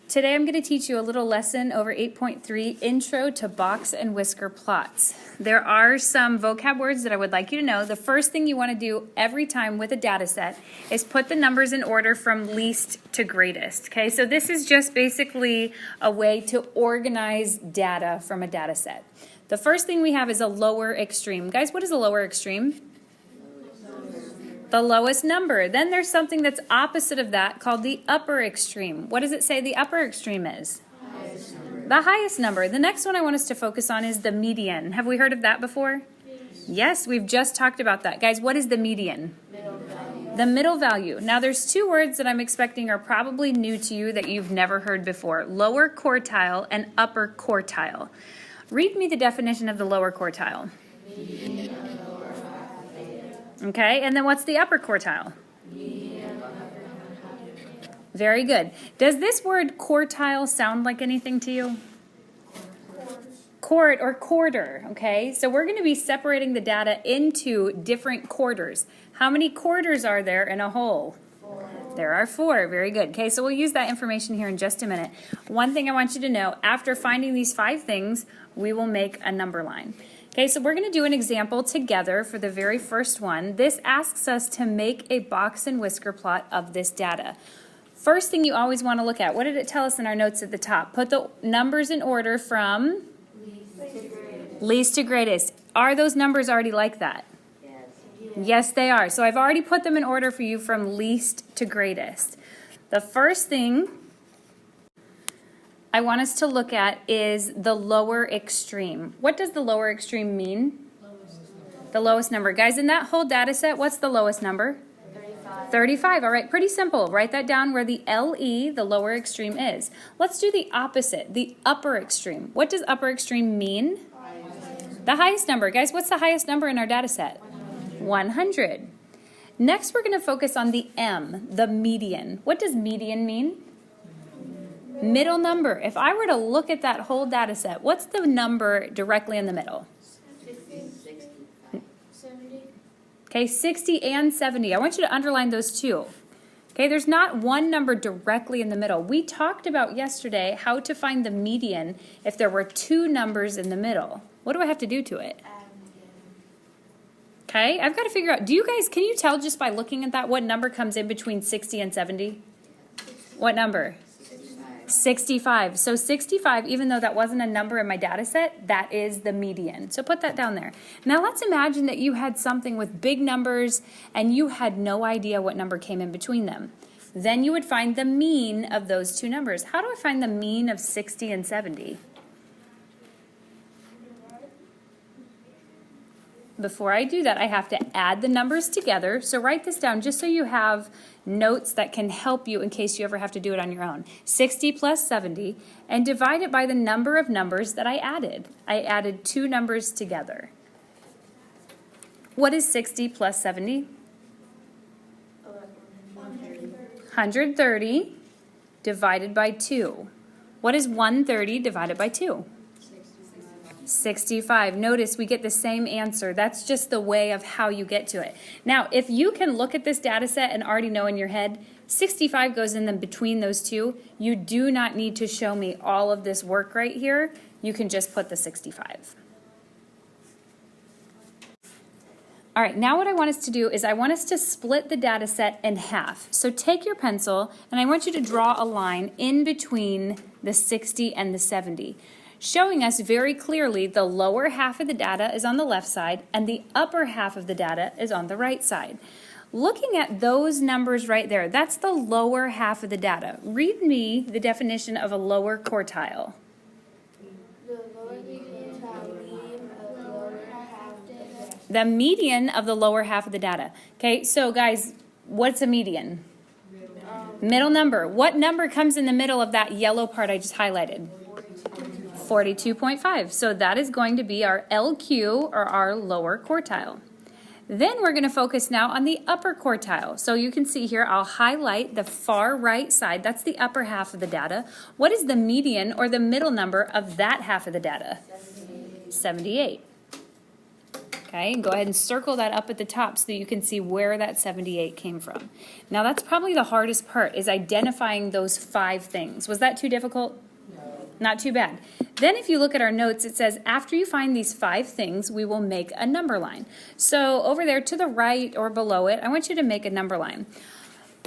Today I'm going to teach you a little lesson over 8.3, Intro to Box and Whisker Plots. There are some vocab words that I would like you to know. The first thing you want to do every time with a data set is put the numbers in order from least to greatest. Okay, so this is just basically a way to organize data from a data set. The first thing we have is a lower extreme. Guys, what is a lower extreme? The lowest number. Then there's something that's opposite of that called the upper extreme. What does it say the upper extreme is? The highest number. The next one I want us to focus on is the median. Have we heard of that before? Yes, we've just talked about that. Guys, what is the median? Middle value. The middle value. Now there's two words that I'm expecting are probably new to you that you've never heard before. Lower quartile and upper quartile. Read me the definition of the lower quartile. Okay, and then what's the upper quartile? Very good. Does this word quartile sound like anything to you? Quart or quarter, okay? So we're going to be separating the data into different quarters. How many quarters are there in a whole? 4. There are 4. Very good. Okay, so we'll use that information here in just a minute. One thing I want you to know, after finding these 5 things, we will make a number line. Okay, so we're going to do an example together for the very first one. This asks us to make a box and whisker plot of this data. First thing you always want to look at, what did it tell us in our notes at the top? Put the numbers in order from least to greatest. Are those numbers already like that? Yes, they are. So I've already put them in order for you from least to greatest. The first thing I want us to look at is the lower extreme. What does the lower extreme mean? The lowest number. Guys, in that whole data set, what's the lowest number? 35. 35. All right, pretty simple. Write that down where the LE, the lower extreme, is. Let's do the opposite, the upper extreme. What does upper extreme mean? The highest number. Guys, what's the highest number in our data set? 100. Next, we're going to focus on the M, the median. What does median mean? Middle number. If I were to look at that whole data set, what's the number directly in the middle? 60, 70. Okay, 60 and 70. I want you to underline those two. Okay, there's not one number directly in the middle. We talked about yesterday how to find the median if there were 2 numbers in the middle. What do I have to do to it? Okay, I've got to figure out, can you tell just by looking at that what number comes in between 60 and 70? What number? 65. So 65, even though that wasn't a number in my data set, that is the median. So put that down there. Now let's imagine that you had something with big numbers and you had no idea what number came in between them. Then you would find the mean of those 2 numbers. How do I find the mean of 60 and 70? Before I do that, I have to add the numbers together. So write this down just so you have notes that can help you in case you ever have to do it on your own. 60 plus 70, and divide it by the number of numbers that I added. I added 2 numbers together. What is 60 plus 70? 130 divided by 2. What is 130 divided by 2? 65. Notice we get the same answer. That's just the way of how you get to it. Now, if you can look at this data set and already know in your head, 65 goes in between those 2, you do not need to show me all of this work right here. You can just put the 65. All right, now what I want us to do is I want us to split the data set in half. So take your pencil and I want you to draw a line in between the 60 and the 70. Showing us very clearly the lower half of the data is on the left side and the upper half of the data is on the right side. Looking at those numbers right there, that's the lower half of the data. Read me the definition of a lower quartile. The median of the lower half of the data. Okay, so guys, what's a median? Middle number. What number comes in the middle of that yellow part I just highlighted? 42.5. So that is going to be our LQ, or our lower quartile. Then we're going to focus now on the upper quartile. So you can see here, I'll highlight the far right side. That's the upper half of the data. What is the median or the middle number of that half of the data? 78. Okay, and go ahead and circle that up at the top so that you can see where that 78 came from. Now that's probably the hardest part, is identifying those 5 things. Was that too difficult? No. Not too bad. Then if you look at our notes, it says after you find these 5 things, we will make a number line. So over there to the right or below it, I want you to make a number line.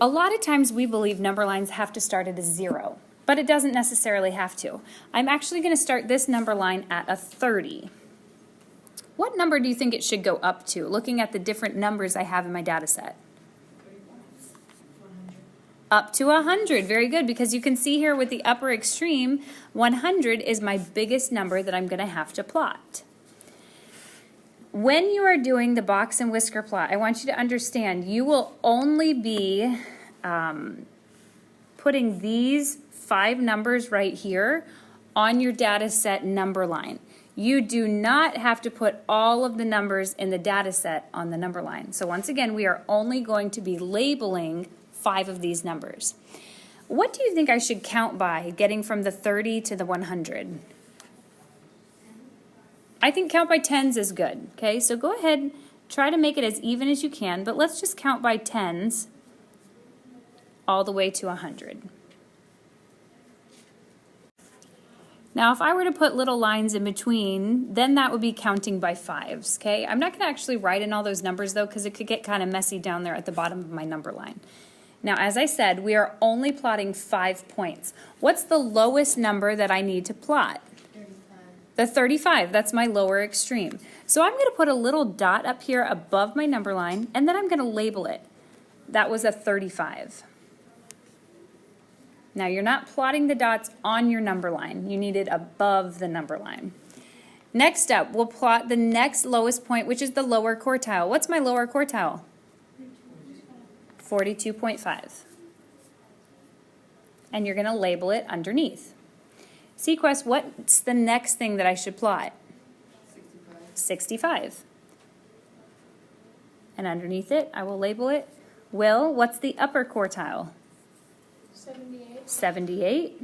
A lot of times we believe number lines have to start at a 0, but it doesn't necessarily have to. I'm actually going to start this number line at a 30. What number do you think it should go up to, looking at the different numbers I have in my data set? 100. Up to 100. Very good, because you can see here with the upper extreme, 100 is my biggest number that I'm going to have to plot. When you are doing the box and whisker plot, I want you to understand you will only be putting these 5 numbers right here on your data set number line. You do not have to put all of the numbers in the data set on the number line. So once again, we are only going to be labeling 5 of these numbers. What do you think I should count by getting from the 30 to the 100? I think count by tens is good, okay? So go ahead, try to make it as even as you can, but let's just count by tens all the way to 100. Now, if I were to put little lines in between, then that would be counting by 5s, okay? I'm not going to actually write in all those numbers, though, because it could get kind of messy down there at the bottom of my number line. Now, as I said, we are only plotting 5 points. What's the lowest number that I need to plot? 35. The 35, that's my lower extreme. So I'm going to put a little dot up here above my number line, and then I'm going to label it. That was a 35. Now you're not plotting the dots on your number line. You need it above the number line. Next up, we'll plot the next lowest point, which is the lower quartile. What's my lower quartile? 42.5. And you're going to label it underneath. Sequest, what's the next thing that I should plot? 65. And underneath it, I will label it. Will, what's the upper quartile? 78. 78.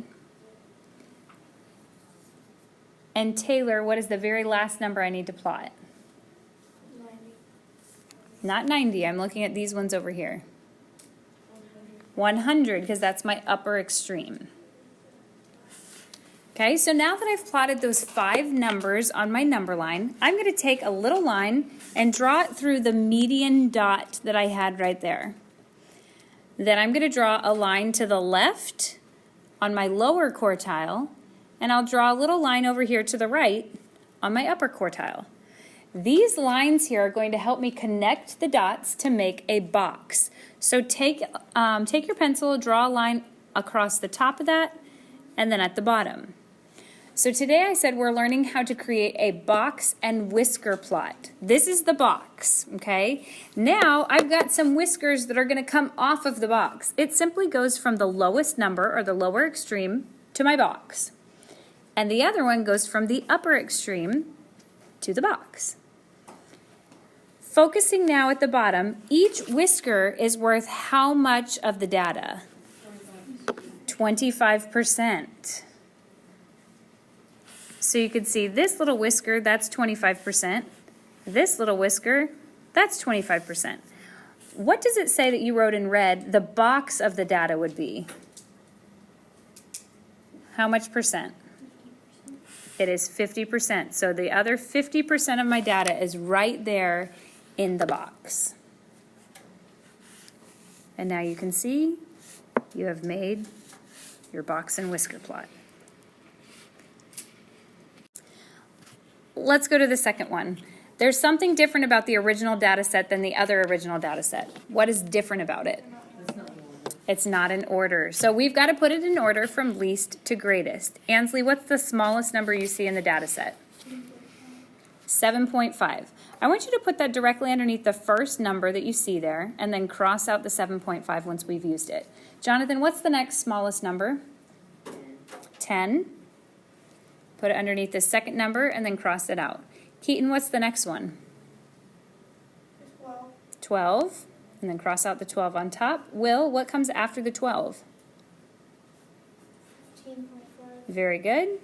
And Taylor, what is the very last number I need to plot? 90. Not 90, I'm looking at these ones over here. 100. 100, because that's my upper extreme. Okay, so now that I've plotted those 5 numbers on my number line, I'm going to take a little line and draw it through the median dot that I had right there. Then I'm going to draw a line to the left on my lower quartile, and I'll draw a little line over here to the right on my upper quartile. These lines here are going to help me connect the dots to make a box. So take your pencil, draw a line across the top of that, and then at the bottom. So today I said we're learning how to create a box and whisker plot. This is the box, okay? Now I've got some whiskers that are going to come off of the box. It simply goes from the lowest number, or the lower extreme, to my box. And the other one goes from the upper extreme to the box. Focusing now at the bottom, each whisker is worth how much of the data? 25%. So you can see this little whisker, that's 25%. This little whisker, that's 25%. What does it say that you wrote in red the box of the data would be? How much percent? It is 50%. So the other 50% of my data is right there in the box. And now you can see you have made your box and whisker plot. Let's go to the second one. There's something different about the original data set than the other original data set. What is different about it? It's not in order. So we've got to put it in order from least to greatest. Ansley, what's the smallest number you see in the data set? 7.5. I want you to put that directly underneath the first number that you see there, and then cross out the 7.5 once we've used it. Jonathan, what's the next smallest number? 10. Put it underneath the second number and then cross it out. Keaton, what's the next one? 12. 12. And then cross out the 12 on top. Will, what comes after the 12? 15.5. Very good.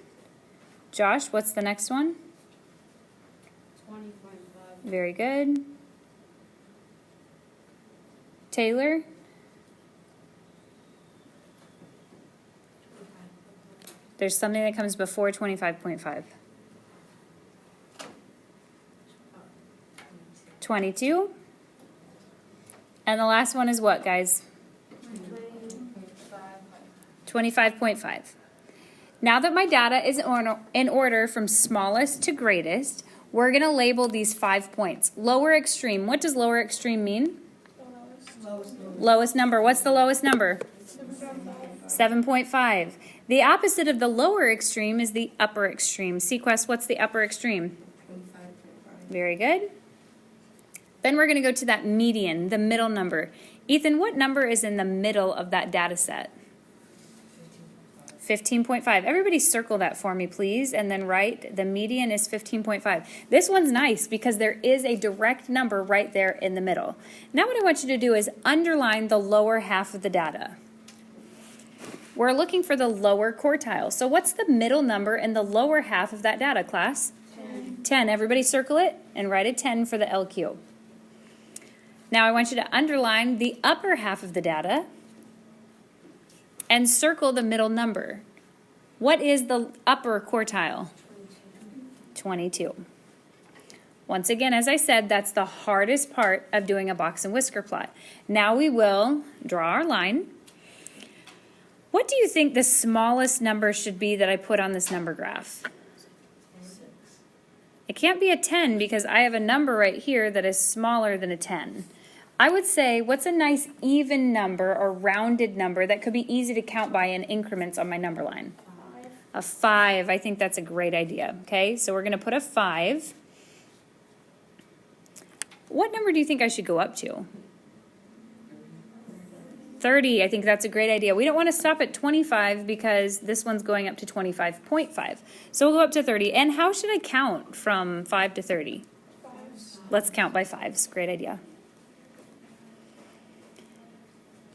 Josh, what's the next one? 20.5. Very good. Taylor? There's something that comes before 25.5. 22. And the last one is what, guys? 25.5. Now that my data is in order from smallest to greatest, we're going to label these 5 points. Lower extreme. What does lower extreme mean? Lowest number. What's the lowest number? 7.5. The opposite of the lower extreme is the upper extreme. Sequest, what's the upper extreme? 25.5. Very good. Then we're going to go to that median, the middle number. Ethan, what number is in the middle of that data set? 15.5. Everybody circle that for me, please, and then write the median is 15.5. This one's nice because there is a direct number right there in the middle. Now what I want you to do is underline the lower half of the data. We're looking for the lower quartile. So what's the middle number in the lower half of that data, class? 10. 10. Everybody circle it and write a 10 for the LQ. Now I want you to underline the upper half of the data and circle the middle number. What is the upper quartile? 22. Once again, as I said, that's the hardest part of doing a box and whisker plot. Now we will draw our line. What do you think the smallest number should be that I put on this number graph? 6. It can't be a 10 because I have a number right here that is smaller than a 10. I would say, what's a nice even number or rounded number that could be easy to count by in increments on my number line? 5. A 5. I think that's a great idea. Okay, so we're going to put a 5. What number do you think I should go up to? 30. I think that's a great idea. We don't want to stop at 25 because this one's going up to 25.5. So we'll go up to 30. And how should I count from 5 to 30? 5. Let's count by 5s. Great idea.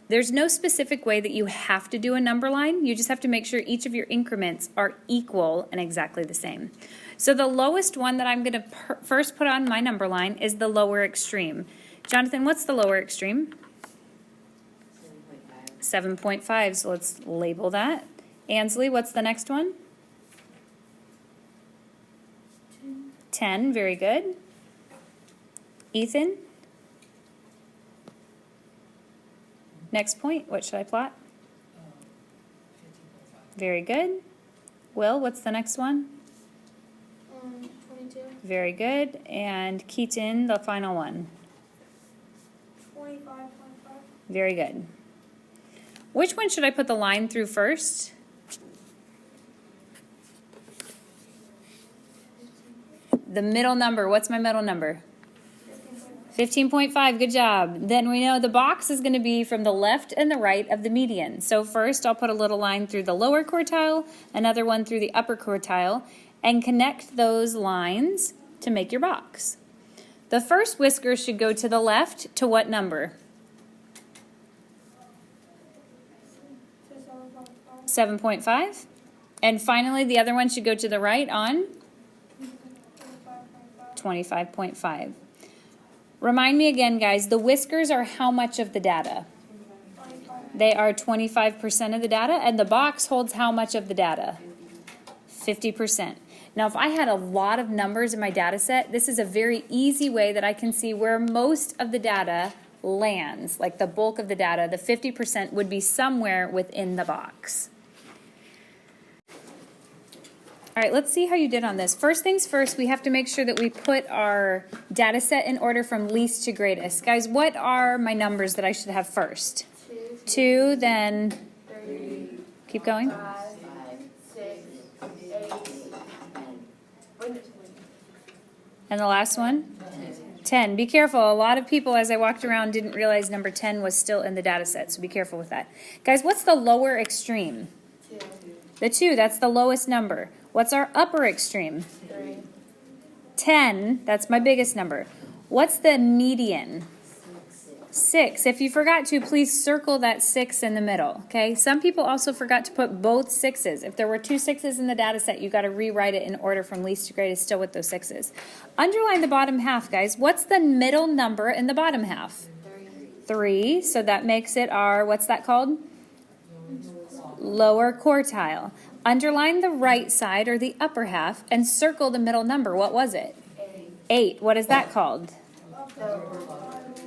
There's no specific way that you have to do a number line. You just have to make sure each of your increments are equal and exactly the same. So the lowest one that I'm going to first put on my number line is the lower extreme. Jonathan, what's the lower extreme? 7.5. So let's label that. Ansley, what's the next one? 10. Very good. Ethan? Next point, what should I plot? 15.5. Very good. Will, what's the next one? 22. Very good. And Keaton, the final one. 25.5. Very good. Which one should I put the line through first? The middle number. What's my middle number? 15.5, good job. Then we know the box is going to be from the left and the right of the median. So first I'll put a little line through the lower quartile, another one through the upper quartile, and connect those lines to make your box. The first whisker should go to the left to what number? 7.5. And finally the other one should go to the right on 25.5. Remind me again, guys, the whiskers are how much of the data? 25. They are 25% of the data, and the box holds how much of the data? 50%. Now, if I had a lot of numbers in my data set, this is a very easy way that I can see where most of the data lands, like the bulk of the data. The 50% would be somewhere within the box. All right, let's see how you did on this. First things first, we have to make sure that we put our data set in order from least to greatest. Guys, what are my numbers that I should have first? 2, then 3. keep going. 5. 6. 8. And the last one? 10. Be careful. A lot of people, as I walked around, didn't realize number 10 was still in the data set, so be careful with that. Guys, what's the lower extreme? 2. The 2, that's the lowest number. What's our upper extreme? 3. 10, that's my biggest number. What's the median? 6. If you forgot to, please circle that 6 in the middle, okay? Some people also forgot to put both 6s. If there were 2 6s in the data set, you got to rewrite it in order from least to greatest, still with those 6s. Underline the bottom half, guys. What's the middle number in the bottom half? 3. So that makes it our, what's that called? Lower quartile. Underline the right side or the upper half and circle the middle number. What was it? 8. What is that called?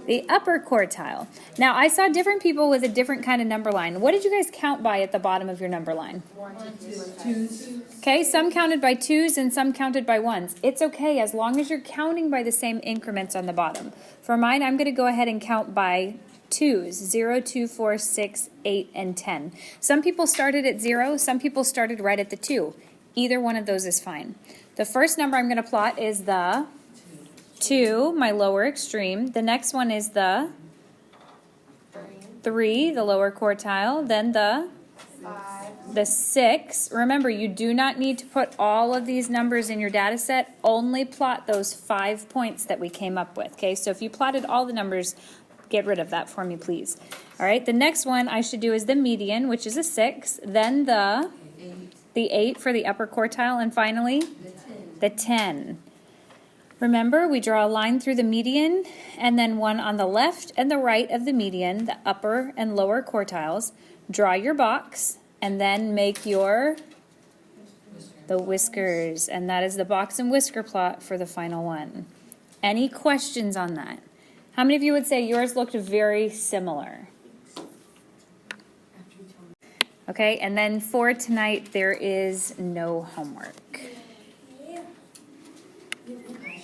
The upper quartile. Now, I saw different people with a different kind of number line. What did you guys count by at the bottom of your number line? 1, 2, twos. Okay, some counted by 2s and some counted by 1s. It's okay as long as you're counting by the same increments on the bottom. For mine, I'm going to go ahead and count by 2s. 0, 2, 4, 6, 8, and 10. Some people started at 0. Some people started right at the 2. Either one of those is fine. The first number I'm going to plot is the 2, my lower extreme. The next one is the 3, the lower quartile. Then the 6. Remember, you do not need to put all of these numbers in your data set. Only plot those 5 points that we came up with. Okay, so if you plotted all the numbers, get rid of that for me, please. All right, the next one I should do is the median, which is a 6. Then the 8 for the upper quartile. And finally, the 10. Remember, we draw a line through the median and then one on the left and the right of the median, the upper and lower quartiles. Draw your box and then make the whiskers. And that is the box and whisker plot for the final one. Any questions on that? How many of you would say yours looked very similar? Okay, and then for tonight, there is no homework.